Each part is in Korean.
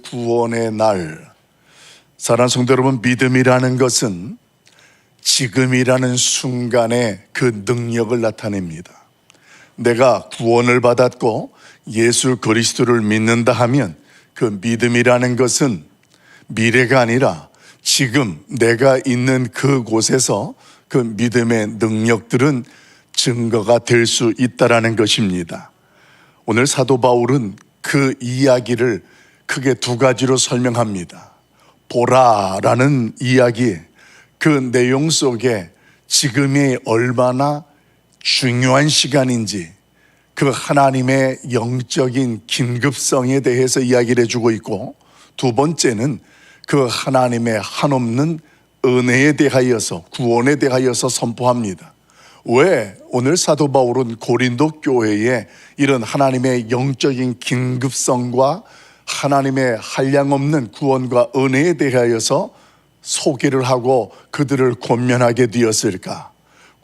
구원의 날. 사랑하는 성도 여러분, 믿음이라는 것은 지금이라는 순간에 그 능력을 나타냅니다. 내가 구원을 받았고 예수 그리스도를 믿는다 하면 그 믿음이라는 것은 미래가 아니라 지금 내가 있는 그곳에서 그 믿음의 능력들은 증거가 될 수 있다라는 것입니다. 오늘 사도 바울은 그 이야기를 크게 두 가지로 설명합니다. 보라라는 이야기, 그 내용 속에 지금이 얼마나 중요한 시간인지 그 하나님의 영적인 긴급성에 대해서 이야기를 해주고 있고, 두 번째는 그 하나님의 한없는 은혜에 대하여서, 구원에 대하여서 선포합니다. 왜 오늘 사도 바울은 고린도 교회에 이런 하나님의 영적인 긴급성과 하나님의 한량없는 구원과 은혜에 대하여서 소개를 하고 그들을 권면하게 되었을까?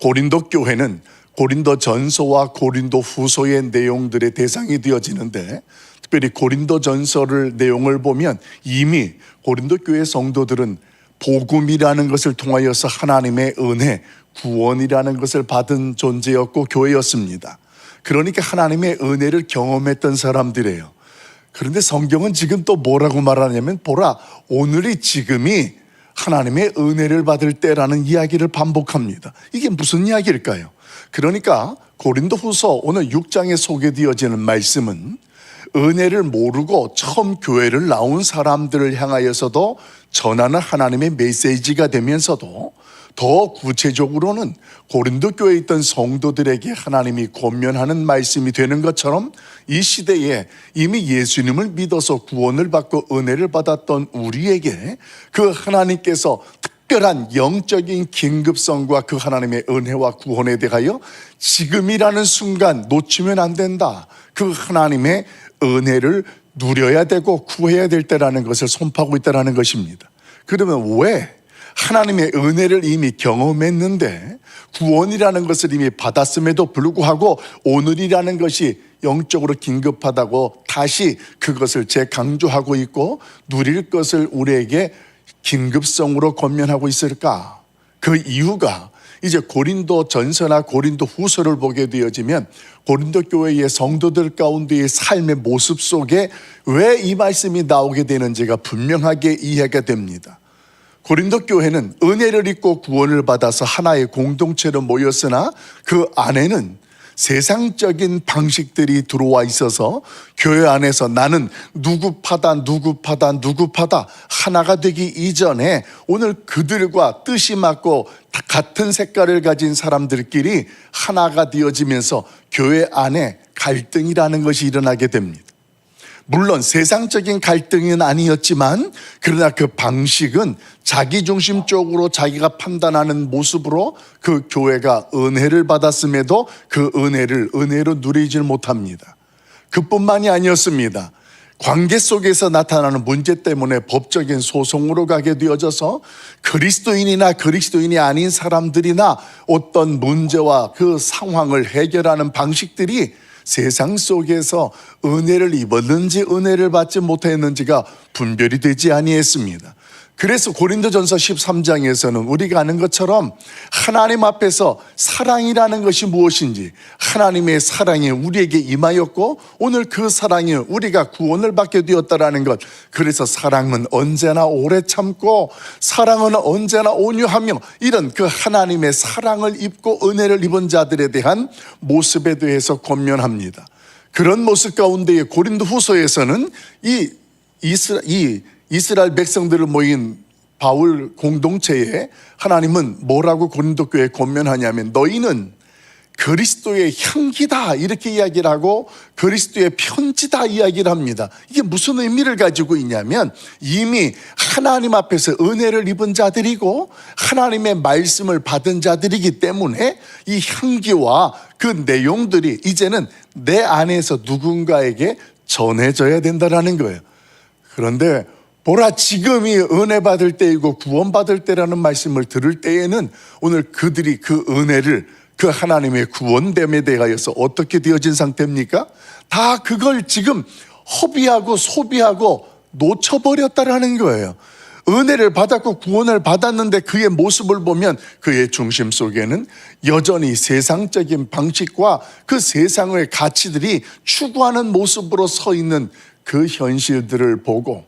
고린도 교회는 고린도 전서와 고린도 후서의 내용들의 대상이 되어지는데, 특별히 고린도 전서를 내용을 보면 이미 고린도 교회 성도들은 복음이라는 것을 통하여서 하나님의 은혜, 구원이라는 것을 받은 존재였고 교회였습니다. 그러니까 하나님의 은혜를 경험했던 사람들이에요. 그런데 성경은 지금 또 뭐라고 말하냐면, 보라, 오늘이 지금이 하나님의 은혜를 받을 때라는 이야기를 반복합니다. 이게 무슨 이야기일까요? 그러니까 고린도 후서 오늘 6장에 소개되어지는 말씀은 은혜를 모르고 처음 교회를 나온 사람들을 향하여서도 전하는 하나님의 메시지가 되면서도 더 구체적으로는 고린도 교회에 있던 성도들에게 하나님이 권면하는 말씀이 되는 것처럼, 이 시대에 이미 예수님을 믿어서 구원을 받고 은혜를 받았던 우리에게 그 하나님께서 특별한 영적인 긴급성과 그 하나님의 은혜와 구원에 대하여 지금이라는 순간 놓치면 안 된다, 그 하나님의 은혜를 누려야 되고 구해야 될 때라는 것을 선포하고 있다는 것입니다. 그러면 왜 하나님의 은혜를 이미 경험했는데 구원이라는 것을 이미 받았음에도 불구하고 오늘이라는 것이 영적으로 긴급하다고 다시 그것을 재강조하고 있고 누릴 것을 우리에게 긴급성으로 권면하고 있을까? 그 이유가 이제 고린도 전서나 고린도 후서를 보게 되어지면 고린도 교회의 성도들 가운데의 삶의 모습 속에 왜 이 말씀이 나오게 되는지가 분명하게 이해가 됩니다. 고린도 교회는 은혜를 입고 구원을 받아서 하나의 공동체로 모였으나 그 안에는 세상적인 방식들이 들어와 있어서 교회 안에서 나는 누구 파다 하나가 되기 이전에 오늘 그들과 뜻이 맞고 같은 색깔을 가진 사람들끼리 하나가 되어지면서 교회 안에 갈등이라는 것이 일어나게 됩니다. 물론 세상적인 갈등은 아니었지만 그러나 그 방식은 자기중심적으로 자기가 판단하는 모습으로 그 교회가 은혜를 받았음에도 그 은혜를 은혜로 누리질 못합니다. 그뿐만이 아니었습니다. 관계 속에서 나타나는 문제 때문에 법적인 소송으로 가게 되어져서 그리스도인이나 그리스도인이 아닌 사람들이나 어떤 문제와 그 상황을 해결하는 방식들이 세상 속에서 은혜를 입었는지 은혜를 받지 못했는지가 분별이 되지 아니했습니다. 그래서 고린도전서 13장에서는 우리가 아는 것처럼 하나님 앞에서 사랑이라는 것이 무엇인지, 하나님의 사랑이 우리에게 임하였고 오늘 그 사랑이 우리가 구원을 받게 되었다라는 것, 그래서 사랑은 언제나 오래 참고 사랑은 언제나 온유하며, 이런 그 하나님의 사랑을 입고 은혜를 입은 자들에 대한 모습에 대해서 권면합니다. 그런 모습 가운데에 고린도 후서에서는 이 이스라엘 백성들을 모인 바울 공동체에 하나님은 뭐라고 고린도 교회에 권면하냐면, 너희는 그리스도의 향기다 이렇게 이야기를 하고 그리스도의 편지다 이야기를 합니다. 이게 무슨 의미를 가지고 있냐면, 이미 하나님 앞에서 은혜를 입은 자들이고 하나님의 말씀을 받은 자들이기 때문에 이 향기와 그 내용들이 이제는 내 안에서 누군가에게 전해져야 된다는 거예요. 그런데 보라, 지금이 은혜 받을 때이고 구원 받을 때라는 말씀을 들을 때에는 오늘 그들이 그 은혜를, 그 하나님의 구원됨에 대하여서 어떻게 되어진 상태입니까? 다 그걸 지금 허비하고 소비하고 놓쳐버렸다라는 거예요. 은혜를 받았고 구원을 받았는데 그의 모습을 보면 그의 중심 속에는 여전히 세상적인 방식과 그 세상의 가치들이 추구하는 모습으로 서 있는 그 현실들을 보고,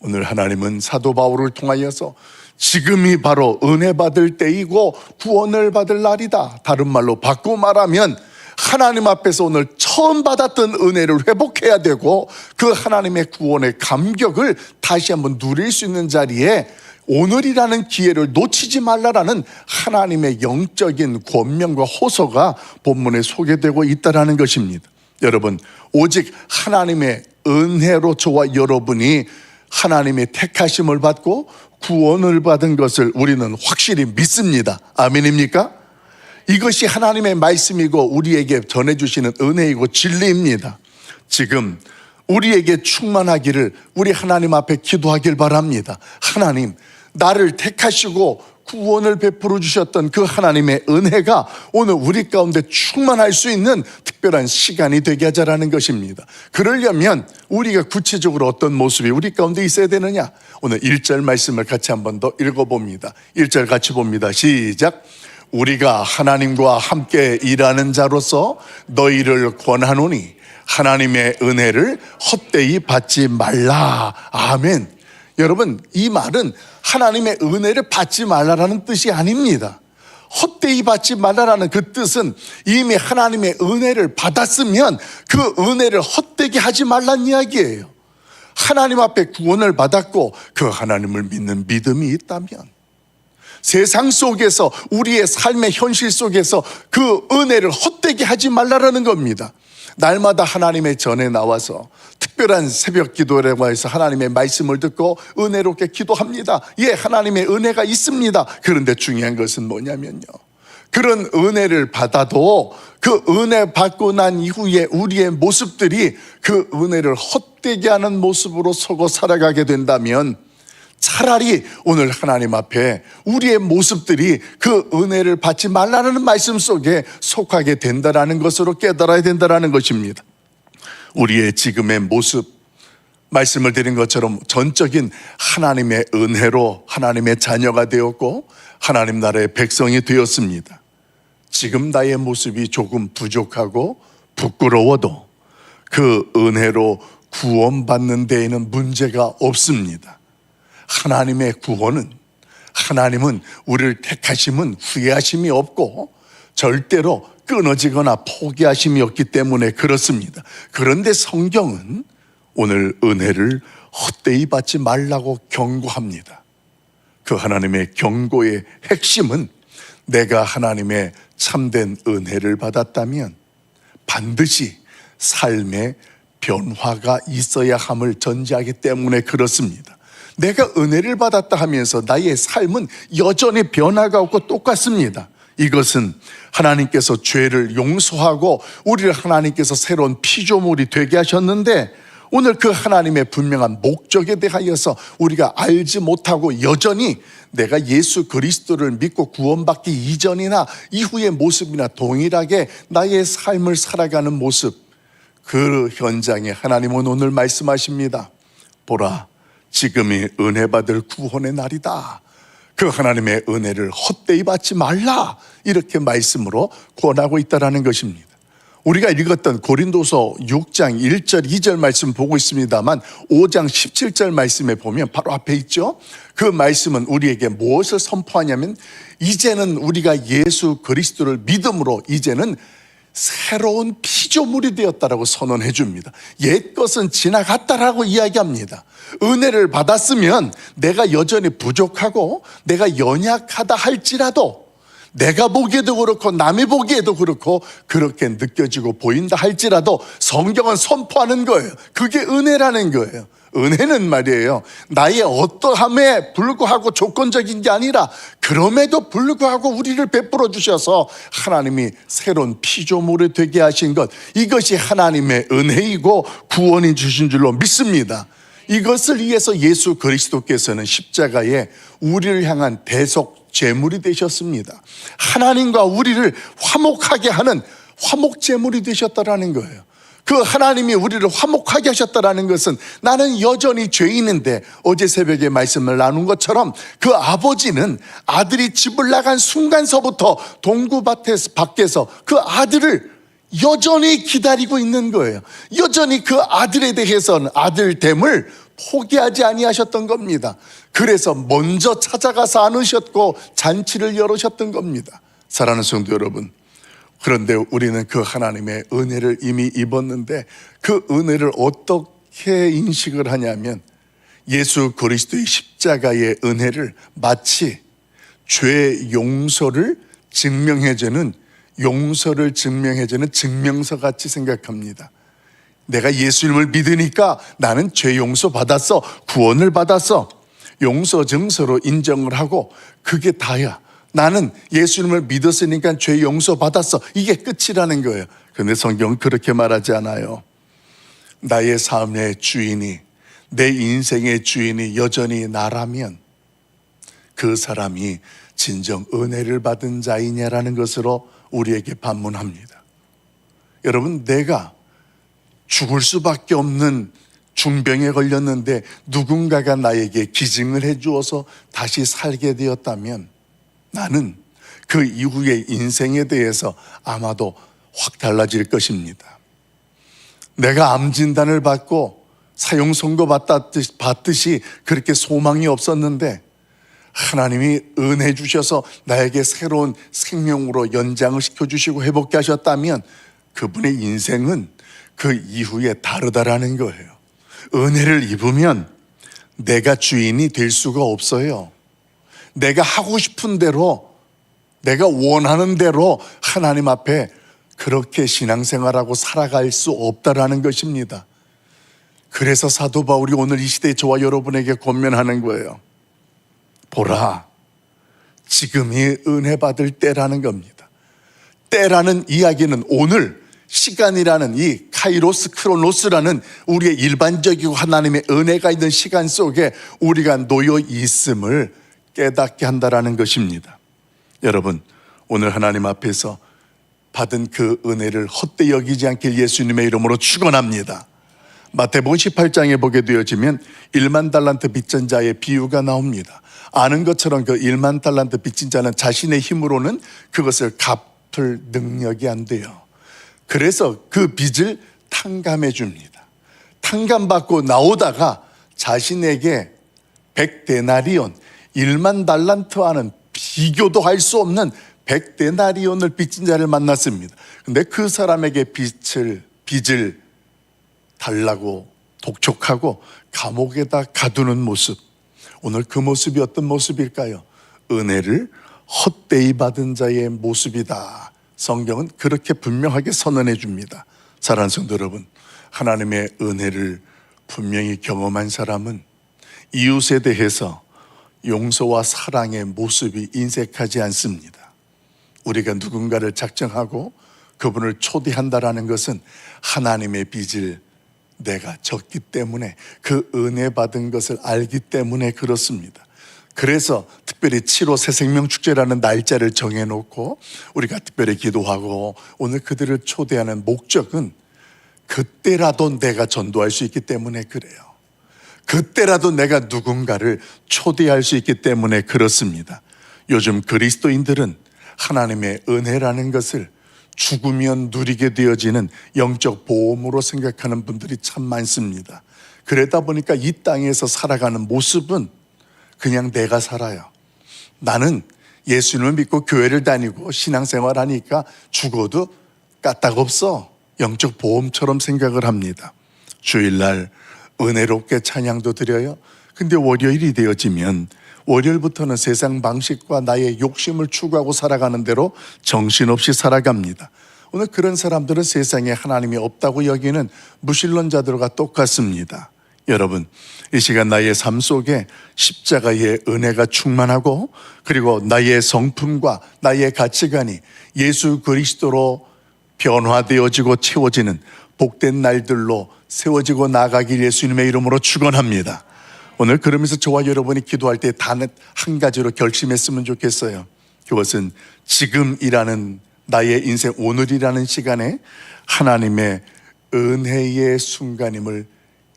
오늘 하나님은 사도 바울을 통하여서 지금이 바로 은혜 받을 때이고 구원을 받을 날이다, 다른 말로 바꾸고 말하면 하나님 앞에서 오늘 처음 받았던 은혜를 회복해야 되고, 그 하나님의 구원의 감격을 다시 한번 누릴 수 있는 자리에 오늘이라는 기회를 놓치지 말라라는 하나님의 영적인 권면과 호소가 본문에 소개되고 있다는 것입니다. 여러분, 오직 하나님의 은혜로 저와 여러분이 하나님의 택하심을 받고 구원을 받은 것을 우리는 확실히 믿습니다. 아멘입니까? 이것이 하나님의 말씀이고 우리에게 전해주시는 은혜이고 진리입니다. 지금 우리에게 충만하기를 우리 하나님 앞에 기도하길 바랍니다. 하나님, 나를 택하시고 구원을 베풀어 주셨던 그 하나님의 은혜가 오늘 우리 가운데 충만할 수 있는 특별한 시간이 되게 하자라는 것입니다. 그러려면 우리가 구체적으로 어떤 모습이 우리 가운데 있어야 되느냐? 오늘 1절 말씀을 같이 한 번 더 읽어봅니다. 1절 같이 봅니다. 시작. 우리가 하나님과 함께 일하는 자로서 너희를 권하노니 하나님의 은혜를 헛되이 받지 말라. 아멘. 여러분, 이 말은 하나님의 은혜를 받지 말라라는 뜻이 아닙니다. 헛되이 받지 말라라는 그 뜻은 이미 하나님의 은혜를 받았으면 그 은혜를 헛되게 하지 말란 이야기예요. 하나님 앞에 구원을 받았고 그 하나님을 믿는 믿음이 있다면 세상 속에서, 우리의 삶의 현실 속에서 그 은혜를 헛되게 하지 말라라는 겁니다. 날마다 하나님의 전에 나와서 특별한 새벽 기도라고 해서 하나님의 말씀을 듣고 은혜롭게 기도합니다. 예, 하나님의 은혜가 있습니다. 그런데 중요한 것은 뭐냐면요, 그런 은혜를 받아도 그 은혜 받고 난 이후에 우리의 모습들이 그 은혜를 헛되게 하는 모습으로 서고 살아가게 된다면 차라리 오늘 하나님 앞에 우리의 모습들이 그 은혜를 받지 말라는 말씀 속에 속하게 된다는 것으로 깨달아야 된다는 것입니다. 우리의 지금의 모습, 말씀을 드린 것처럼 전적인 하나님의 은혜로 하나님의 자녀가 되었고 하나님 나라의 백성이 되었습니다. 지금 나의 모습이 조금 부족하고 부끄러워도 그 은혜로 구원받는 데에는 문제가 없습니다. 하나님의 구원은, 하나님은 우리를 택하심은 후회하심이 없고 절대로 끊어지거나 포기하심이 없기 때문에 그렇습니다. 그런데 성경은 오늘 은혜를 헛되이 받지 말라고 경고합니다. 그 하나님의 경고의 핵심은 내가 하나님의 참된 은혜를 받았다면 반드시 삶의 변화가 있어야 함을 전제하기 때문에 그렇습니다. 내가 은혜를 받았다 하면서 나의 삶은 여전히 변화가 없고 똑같습니다. 이것은 하나님께서 죄를 용서하고 우리를 하나님께서 새로운 피조물이 되게 하셨는데 오늘 그 하나님의 분명한 목적에 대하여서 우리가 알지 못하고 여전히 내가 예수 그리스도를 믿고 구원받기 이전이나 이후의 모습이나 동일하게 나의 삶을 살아가는 모습, 그 현장에 하나님은 오늘 말씀하십니다. 보라, 지금이 은혜 받을 구원의 날이다. 그 하나님의 은혜를 헛되이 받지 말라, 이렇게 말씀으로 권하고 있다는 것입니다. 우리가 읽었던 고린도서 6장 1절 2절 말씀 보고 있습니다만 5장 17절 말씀에 보면 바로 앞에 있죠. 그 말씀은 우리에게 무엇을 선포하냐면 이제는 우리가 예수 그리스도를 믿음으로 이제는 새로운 피조물이 되었다라고 선언해 줍니다. 옛것은 지나갔다라고 이야기합니다. 은혜를 받았으면 내가 여전히 부족하고 내가 연약하다 할지라도, 내가 보기에도 그렇고 남이 보기에도 그렇고 그렇게 느껴지고 보인다 할지라도 성경은 선포하는 거예요. 그게 은혜라는 거예요. 은혜는 말이에요, 나의 어떠함에 불구하고 조건적인 게 아니라 그럼에도 불구하고 우리를 베풀어 주셔서 하나님이 새로운 피조물이 되게 하신 것, 이것이 하나님의 은혜이고 구원이 주신 줄로 믿습니다. 이것을 위해서 예수 그리스도께서는 십자가에 우리를 향한 대속 제물이 되셨습니다. 하나님과 우리를 화목하게 하는 화목 제물이 되셨다라는 거예요. 그 하나님이 우리를 화목하게 하셨다라는 것은 나는 여전히 죄인인데 어제 새벽에 말씀을 나눈 것처럼 그 아버지는 아들이 집을 나간 순간서부터 동구밭에서 밖에서 그 아들을 여전히 기다리고 있는 거예요. 여전히 그 아들에 대해서는 아들됨을 포기하지 아니하셨던 겁니다. 그래서 먼저 찾아가서 안으셨고 잔치를 열으셨던 겁니다. 사랑하는 성도 여러분, 그런데 우리는 그 하나님의 은혜를 이미 입었는데 그 은혜를 어떻게 인식을 하냐면 예수 그리스도의 십자가의 은혜를 마치 죄 용서를 증명해주는 증명서 같이 생각합니다. 내가 예수님을 믿으니까 나는 죄 용서 받았어, 구원을 받았어, 용서 증서로 인정을 하고 그게 다야. 나는 예수님을 믿었으니까 죄 용서 받았어, 이게 끝이라는 거예요. 그런데 성경은 그렇게 말하지 않아요. 나의 삶의 주인이, 내 인생의 주인이 여전히 나라면 그 사람이 진정 은혜를 받은 자이냐라는 것으로 우리에게 반문합니다. 여러분, 내가 죽을 수밖에 없는 중병에 걸렸는데 누군가가 나에게 기증을 해주어서 다시 살게 되었다면 나는 그 이후의 인생에 대해서 아마도 확 달라질 것입니다. 내가 암 진단을 받고 사형 선고 받듯이 그렇게 소망이 없었는데 하나님이 은혜 주셔서 나에게 새로운 생명으로 연장을 시켜주시고 회복케 하셨다면 그분의 인생은 그 이후에 다르다라는 거예요. 은혜를 입으면 내가 주인이 될 수가 없어요. 내가 하고 싶은 대로, 내가 원하는 대로 하나님 앞에 그렇게 신앙생활하고 살아갈 수 없다라는 것입니다. 그래서 사도 바울이 오늘 이 시대에 저와 여러분에게 권면하는 거예요. 보라, 지금이 은혜 받을 때라는 겁니다. 때라는 이야기는 오늘 시간이라는 이 카이로스 크로노스라는 우리의 일반적이고 하나님의 은혜가 있는 시간 속에 우리가 놓여 있음을 깨닫게 한다라는 것입니다. 여러분, 오늘 하나님 앞에서 받은 그 은혜를 헛되이 여기지 않길 예수님의 이름으로 축원합니다. 마태복음 18장에 보게 되어지면 1만 달란트 빚진 자의 비유가 나옵니다. 아는 것처럼 그 1만 달란트 빚진 자는 자신의 힘으로는 그것을 갚을 능력이 안 돼요. 그래서 그 빚을 탕감해 줍니다. 탕감받고 나오다가 자신에게 100데나리온, 1만 달란트와는 비교도 할 수 없는 100데나리온을 빚진 자를 만났습니다. 근데 그 사람에게 빚을 달라고 독촉하고 감옥에다 가두는 모습, 오늘 그 모습이 어떤 모습일까요? 은혜를 헛되이 받은 자의 모습이다. 성경은 그렇게 분명하게 선언해 줍니다. 사랑하는 성도 여러분, 하나님의 은혜를 분명히 경험한 사람은 이웃에 대해서 용서와 사랑의 모습이 인색하지 않습니다. 우리가 누군가를 작정하고 그분을 초대한다라는 것은 하나님의 빚을 내가 졌기 때문에, 그 은혜 받은 것을 알기 때문에 그렇습니다. 그래서 특별히 7호 새생명축제라는 날짜를 정해놓고 우리가 특별히 기도하고 오늘 그들을 초대하는 목적은 그때라도 내가 전도할 수 있기 때문에 그래요. 그때라도 내가 누군가를 초대할 수 있기 때문에 그렇습니다. 요즘 그리스도인들은 하나님의 은혜라는 것을 죽으면 누리게 되어지는 영적 보험으로 생각하는 분들이 참 많습니다. 그러다 보니까 이 땅에서 살아가는 모습은 그냥 내가 살아요. 나는 예수님을 믿고 교회를 다니고 신앙생활 하니까 죽어도 까딱없어, 영적 보험처럼 생각을 합니다. 주일날 은혜롭게 찬양도 드려요. 근데 월요일이 되어지면 월요일부터는 세상 방식과 나의 욕심을 추구하고 살아가는 대로 정신없이 살아갑니다. 오늘 그런 사람들은 세상에 하나님이 없다고 여기는 무신론자들과 똑같습니다. 여러분, 이 시간 나의 삶 속에 십자가의 은혜가 충만하고 그리고 나의 성품과 나의 가치관이 예수 그리스도로 변화되어지고 채워지는 복된 날들로 세워지고 나가길 예수님의 이름으로 축원합니다. 오늘 그러면서 저와 여러분이 기도할 때 단 한 가지로 결심했으면 좋겠어요. 그것은 지금이라는 나의 인생 오늘이라는 시간에 하나님의 은혜의 순간임을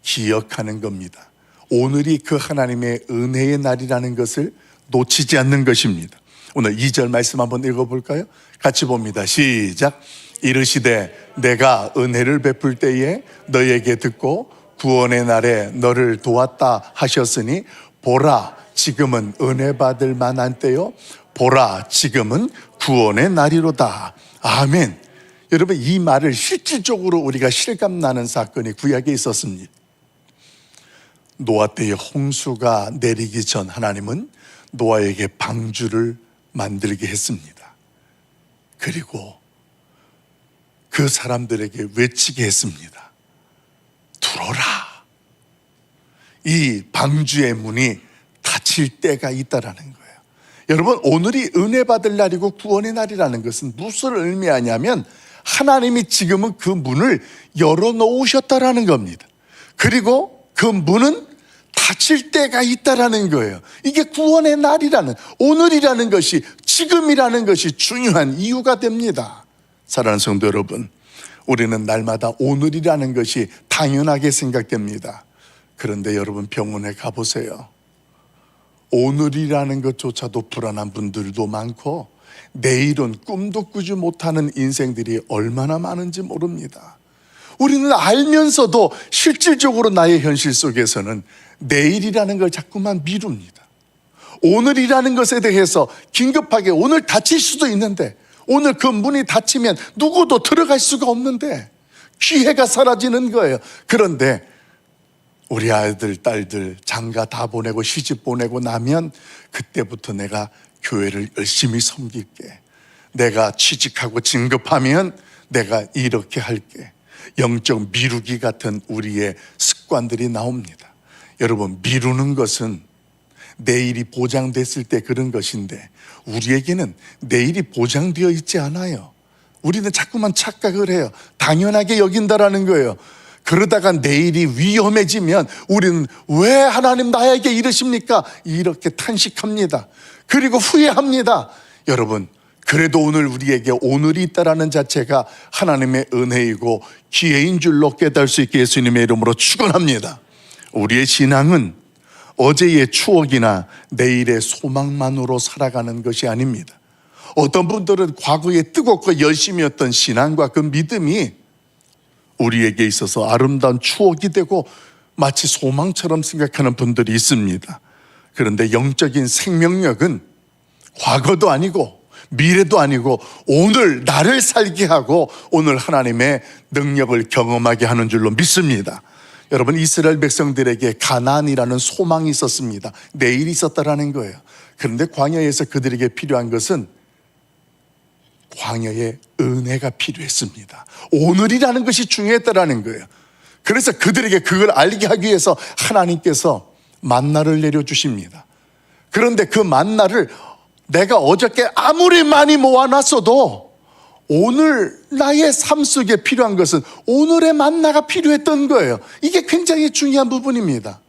기억하는 겁니다. 오늘이 그 하나님의 은혜의 날이라는 것을 놓치지 않는 것입니다. 오늘 2절 말씀 한번 읽어볼까요? 같이 봅니다. 시작. 이르시되 내가 은혜를 베풀 때에 너에게 듣고 구원의 날에 너를 도왔다 하셨으니 보라 지금은 은혜 받을 만한 때요 보라 지금은 구원의 날이로다. 아멘. 여러분, 이 말을 실질적으로 우리가 실감나는 사건이 구약에 있었습니다. 노아 때의 홍수가 내리기 전 하나님은 노아에게 방주를 만들게 했습니다. 그리고 그 사람들에게 외치게 했습니다. 들어라. 이 방주의 문이 닫힐 때가 있다라는 거예요. 여러분, 오늘이 은혜 받을 날이고 구원의 날이라는 것은 무엇을 의미하냐면 하나님이 지금은 그 문을 열어놓으셨다라는 겁니다. 그리고 그 문은 닫힐 때가 있다라는 거예요. 이게 구원의 날이라는, 오늘이라는 것이, 지금이라는 것이 중요한 이유가 됩니다. 사랑하는 성도 여러분, 우리는 날마다 오늘이라는 것이 당연하게 생각됩니다. 그런데 여러분, 병원에 가보세요. 오늘이라는 것조차도 불안한 분들도 많고 내일은 꿈도 꾸지 못하는 인생들이 얼마나 많은지 모릅니다. 우리는 알면서도 실질적으로 나의 현실 속에서는 내일이라는 걸 자꾸만 미룹니다. 오늘이라는 것에 대해서 긴급하게 오늘 닫힐 수도 있는데, 오늘 그 문이 닫히면 누구도 들어갈 수가 없는데 기회가 사라지는 거예요. 그런데 우리 아이들, 딸들 장가 다 보내고 시집 보내고 나면 그때부터 내가 교회를 열심히 섬길게. 내가 취직하고 진급하면 내가 이렇게 할게. 영적 미루기 같은 우리의 습관들이 나옵니다. 여러분, 미루는 것은 내일이 보장됐을 때 그런 것인데 우리에게는 내일이 보장되어 있지 않아요. 우리는 자꾸만 착각을 해요. 당연하게 여긴다라는 거예요. 그러다가 내일이 위험해지면 우리는 왜 하나님 나에게 이러십니까? 이렇게 탄식합니다. 그리고 후회합니다. 여러분, 그래도 오늘 우리에게 오늘이 있다라는 자체가 하나님의 은혜이고 기회인 줄로 깨달을 수 있게 예수님의 이름으로 축원합니다. 우리의 신앙은 어제의 추억이나 내일의 소망만으로 살아가는 것이 아닙니다. 어떤 분들은 과거에 뜨겁고 열심히 했던 신앙과 그 믿음이 우리에게 있어서 아름다운 추억이 되고 마치 소망처럼 생각하는 분들이 있습니다. 그런데 영적인 생명력은 과거도 아니고 미래도 아니고 오늘 나를 살게 하고 오늘 하나님의 능력을 경험하게 하는 줄로 믿습니다. 여러분, 이스라엘 백성들에게 가나안이라는 소망이 있었습니다. 내일이 있었다라는 거예요. 그런데 광야에서 그들에게 필요한 것은 광야의 은혜가 필요했습니다. 오늘이라는 것이 중요했다라는 거예요. 그래서 그들에게 그걸 알게 하기 위해서 하나님께서 만나를 내려주십니다. 그런데 그 만나를 내가 어저께 아무리 많이 모아놨어도 오늘 나의 삶 속에 필요한 것은 오늘의 만나가 필요했던 거예요. 이게 굉장히 중요한 부분입니다.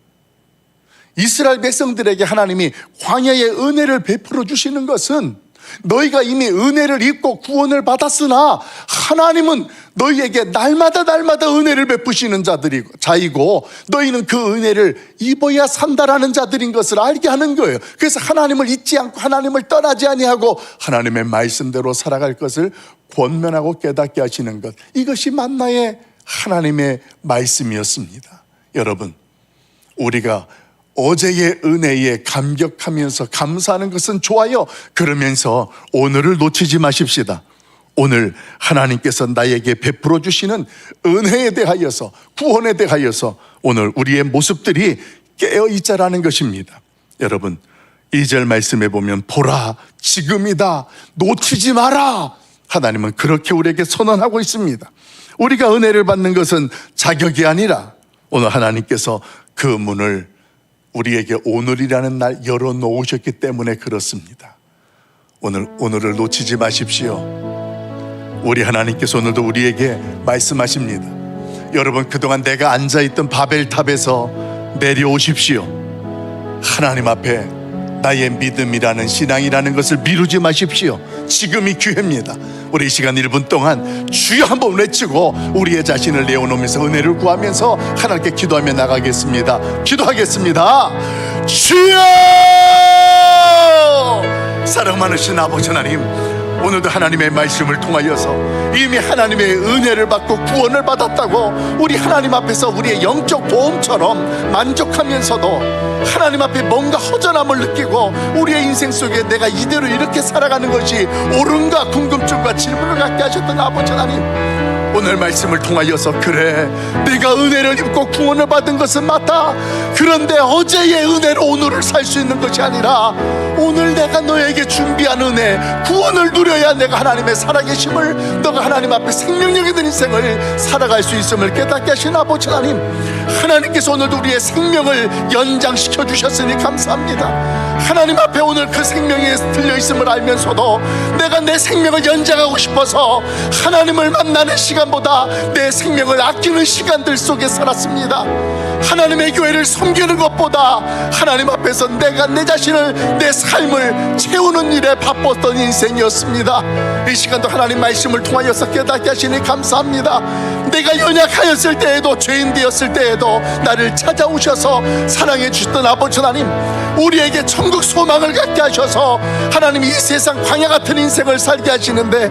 이스라엘 백성들에게 하나님이 광야의 은혜를 베풀어 주시는 것은 너희가 이미 은혜를 입고 구원을 받았으나 하나님은 너희에게 날마다 은혜를 베푸시는 자이고 너희는 그 은혜를 입어야 산다라는 자들인 것을 알게 하는 거예요. 그래서 하나님을 잊지 않고 하나님을 떠나지 아니하고 하나님의 말씀대로 살아갈 것을 권면하고 깨닫게 하시는 것, 이것이 만나의 하나님의 말씀이었습니다. 여러분, 우리가 어제의 은혜에 감격하면서 감사하는 것은 좋아요. 그러면서 오늘을 놓치지 마십시다. 오늘 하나님께서 나에게 베풀어 주시는 은혜에 대하여서, 구원에 대하여서 오늘 우리의 모습들이 깨어 있자라는 것입니다. 여러분, 2절 말씀에 보면 보라 지금이다, 놓치지 마라. 하나님은 그렇게 우리에게 선언하고 있습니다. 우리가 은혜를 받는 것은 자격이 아니라 오늘 하나님께서 그 문을 우리에게 오늘이라는 날 열어놓으셨기 때문에 그렇습니다. 오늘을 놓치지 마십시오. 우리 하나님께서 오늘도 우리에게 말씀하십니다. 여러분, 그동안 내가 앉아있던 바벨탑에서 내려오십시오. 하나님 앞에 나의 믿음이라는 신앙이라는 것을 미루지 마십시오. 지금이 기회입니다. 우리 이 시간 1분 동안 주여 한번 외치고 우리의 자신을 내어놓으면서 은혜를 구하면서 하나님께 기도하며 나가겠습니다. 기도하겠습니다. 주여! 사랑 많으신 아버지 하나님, 오늘도 하나님의 말씀을 통하여서 이미 하나님의 은혜를 받고 구원을 받았다고 우리 하나님 앞에서 우리의 영적 보험처럼 만족하면서도 하나님 앞에 뭔가 허전함을 느끼고 우리의 인생 속에 내가 이대로 이렇게 살아가는 것이 옳은가 궁금증과 질문을 갖게 하셨던 아버지 하나님, 오늘 말씀을 통하여서 그래, 내가 은혜를 입고 구원을 받은 것은 맞다. 그런데 어제의 은혜로 오늘을 살 수 있는 것이 아니라 오늘 내가 너에게 준비한 은혜, 구원을 누려야 내가 하나님의 살아계심을, 너가 하나님 앞에 생명력 있는 인생을 살아갈 수 있음을 깨닫게 하신 아버지 하나님, 하나님께서 오늘도 우리의 생명을 연장시켜 주셨으니 감사합니다. 하나님 앞에 오늘 그 생명이 들려있음을 알면서도 내가 내 생명을 연장하고 싶어서 하나님을 만나는 시간보다 내 생명을 아끼는 시간들 속에 살았습니다. 하나님의 교회를 섬기는 것보다 하나님 앞에서 내가 내 자신을, 내 삶을 채우는 일에 바빴던 인생이었습니다. 이 시간도 하나님 말씀을 통하여서 깨닫게 하시니 감사합니다. 내가 연약하였을 때에도, 죄인 되었을 때에도 나를 찾아오셔서 사랑해 주셨던 아버지 하나님, 우리에게 천국 소망을 갖게 하셔서 하나님 이 세상 광야 같은 인생을 살게 하시는데,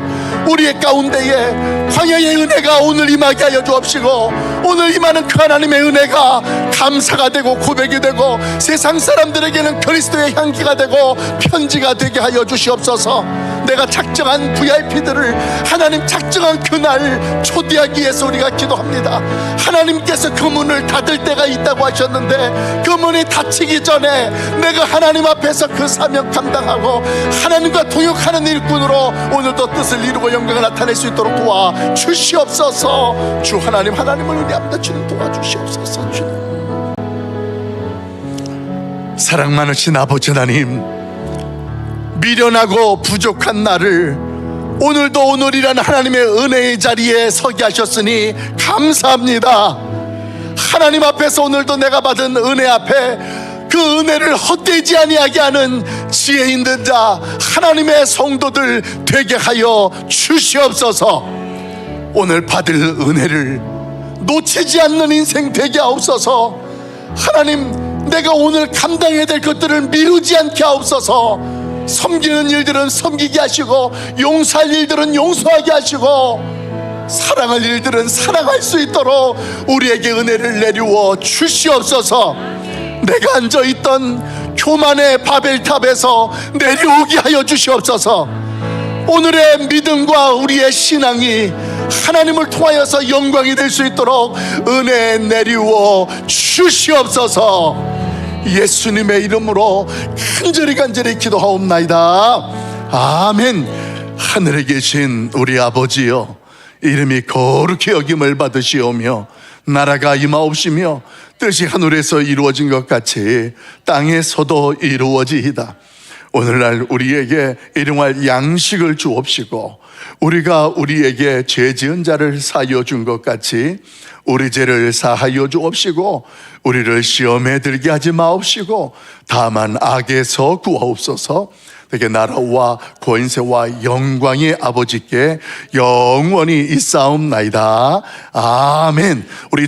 우리의 가운데에 광야의 은혜가 오늘 임하게 하여 주옵시고, 오늘 임하는 그 하나님의 은혜가 감사가 되고 고백이 되고 세상 사람들에게는 그리스도의 향기가 되고 편지가 되게 하여 주시옵소서. 내가 작정한 VIP들을 하나님 작정한 그날 초대하기 위해서 우리가 기도합니다. 하나님께서 그 문을 닫을 때가 있다고 하셨는데, 그 문이 닫히기 전에 내가 하나님 앞에서 그 사명 감당하고 하나님과 동역하는 일꾼으로 오늘도 뜻을 이루고 영광을 나타낼 수 있도록 도와 주시옵소서. 주 하나님, 하나님을 의뢰합니다. 주님 도와주시옵소서. 주님, 사랑 많으신 아버지 하나님, 미련하고 부족한 나를 오늘도 오늘이라는 하나님의 은혜의 자리에 서게 하셨으니 감사합니다. 하나님 앞에서 오늘도 내가 받은 은혜 앞에 그 은혜를 헛되지 아니하게 하는 지혜 있는 자 하나님의 성도들 되게 하여 주시옵소서. 오늘 받을 은혜를 놓치지 않는 인생 되게 하옵소서. 하나님, 내가 오늘 감당해야 될 것들을 미루지 않게 하옵소서. 섬기는 일들은 섬기게 하시고, 용서할 일들은 용서하게 하시고, 사랑할 일들은 사랑할 수 있도록 우리에게 은혜를 내리워 주시옵소서. 내가 앉아있던 교만의 바벨탑에서 내려오게 하여 주시옵소서. 오늘의 믿음과 우리의 신앙이 하나님을 통하여서 영광이 될 수 있도록 은혜 내리워 주시옵소서. 예수님의 이름으로 간절히 기도하옵나이다. 아멘. 하늘에 계신 우리 아버지여, 이름이 거룩히 여김을 받으시오며 나라가 임하옵시며 뜻이 하늘에서 이루어진 것 같이 땅에서도 이루어지이다. 오늘날 우리에게 일용할 양식을 주옵시고, 우리가 우리에게 죄 지은 자를 사하여 준 것 같이 우리 죄를 사하여 주옵시고, 우리를 시험에 들게 하지 마옵시고 다만 악에서 구하옵소서. 되게 나라와 권세와 영광의 아버지께 영원히 있사옵나이다. 아멘. 우리